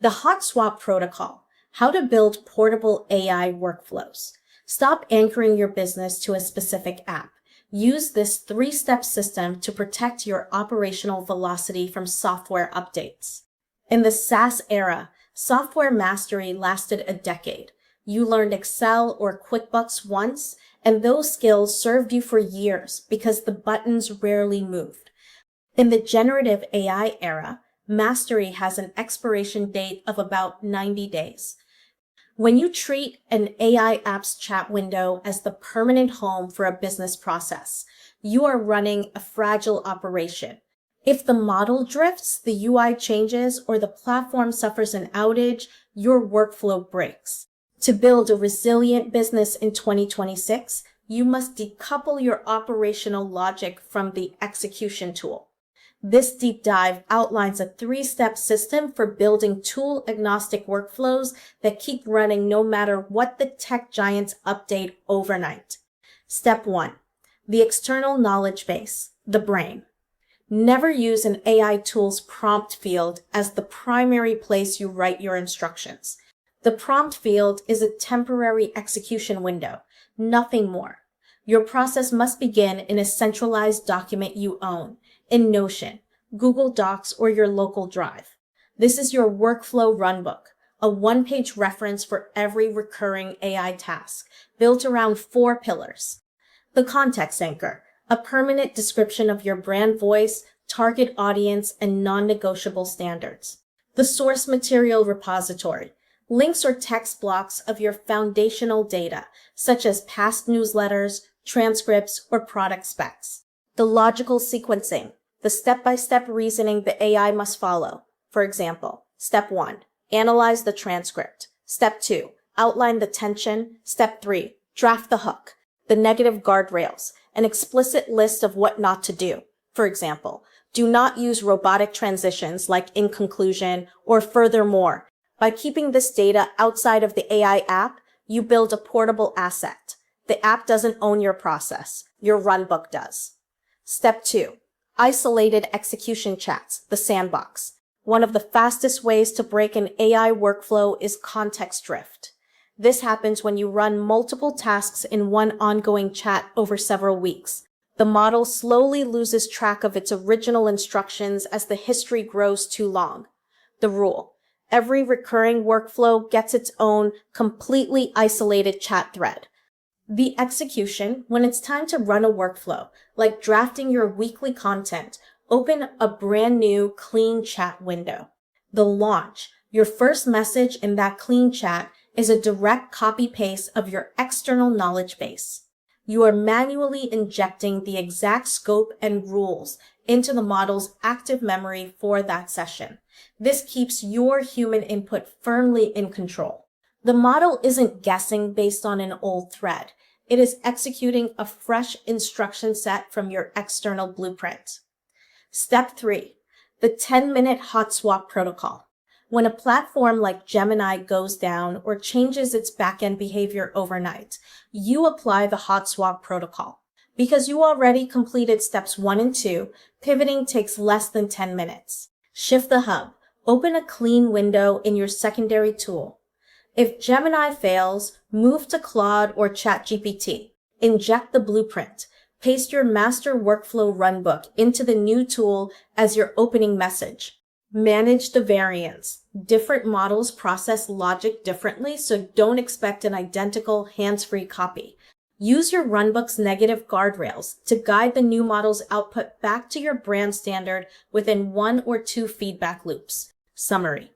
The hot swap protocol, how to build portable AI workflows. Stop anchoring your business to a specific app. Use this three-step system to protect your operational velocity from software updates. In the SaaS era, software mastery lasted a decade. You learned Excel or QuickBooks once, and those skills served you for years because the buttons rarely moved. In the generative AI era, mastery has an expiration date of about 90 days. When you treat an AI app's chat window as the permanent home for a business process, you are running a fragile operation. If the model drifts, the UI changes, or the platform suffers an outage, your workflow breaks. To build a resilient business in 2026, you must decouple your operational logic from the execution tool. This deep dive outlines a three-step system for building tool-agnostic workflows that keep running no matter what the tech giants update overnight. Step 1. The external knowledge base, the brain. Never use an AI tool's prompt field as the primary place you write your instructions. The prompt field is a temporary execution window, nothing more. Your process must begin in a centralized document you own, in Notion, Google Docs, or your local drive. This is your workflow runbook, a one-page reference for every recurring AI task, built around 4 pillars. The context anchor, a permanent description of your brand voice, target audience, and non-negotiable standards. The source material repository, links or text blocks of your foundational data, such as past newsletters, transcripts, or product specs. The logical sequencing, the step-by-step reasoning the AI must follow. For example, Step 1, analyze the transcript. Step 2, outline the tension. Step 3, draft the hook, the negative guardrails, an explicit list of what not to do. For example, do not use robotic transitions like in conclusion or furthermore. By keeping this data outside of the AI app, you build a portable asset. The app doesn't own your process. Your runbook does. Step 2. Isolated execution chats, the sandbox. One of the fastest ways to break an AI workflow is context drift. This happens when you run multiple tasks in one ongoing chat over several weeks. The model slowly loses track of its original instructions as the history grows too long. The rule: every recurring workflow gets its own completely isolated chat thread. The execution, when it's time to run a workflow, like drafting your weekly content, open a brand new clean chat window. The launch, your first message in that clean chat, is a direct copy-paste of your external knowledge base. You are manually injecting the exact scope and rules into the model's active memory for that session. This keeps your human input firmly in control. The model isn't guessing based on an old thread. It is executing a fresh instruction set from your external blueprint. Step 3. The 10-minute hot swap protocol. When a platform like Gemini goes down or changes its backend behavior overnight, you apply the hot swap protocol. Because you already completed steps 1 and 2, pivoting takes less than 10 minutes. Shift the hub. Open a clean window in your secondary tool. If Gemini fails, move to Claude or ChatGPT. Inject the blueprint. Paste your master workflow runbook into the new tool as your opening message. Manage the variance. Different models process logic differently, so don't expect an identical hands-free copy. Use your runbook's negative guardrails to guide the new model's output back to your brand standard within 1 or 2 feedback loops. Summary.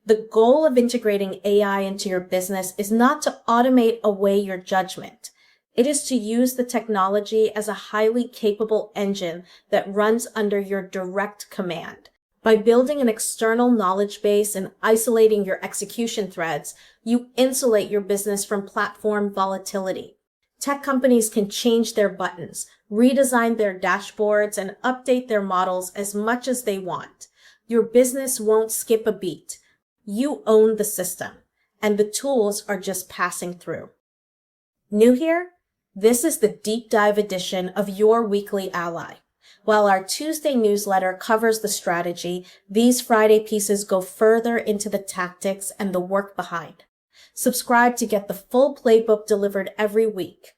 The goal of integrating AI into your business is not to automate away your judgment. It is to use the technology as a highly capable engine that runs under your direct command. By building an external knowledge base and isolating your execution threads, you insulate your business from platform volatility. Tech companies can change their buttons, redesign their dashboards, and update their models as much as they want. Your business won't skip a beat. You own the system, and the tools are just passing through. New here? This is the deep dive edition of your weekly ally. While our Tuesday newsletter covers the strategy, these Friday pieces go further into the tactics and the work behind. Subscribe to get the full playbook delivered every week.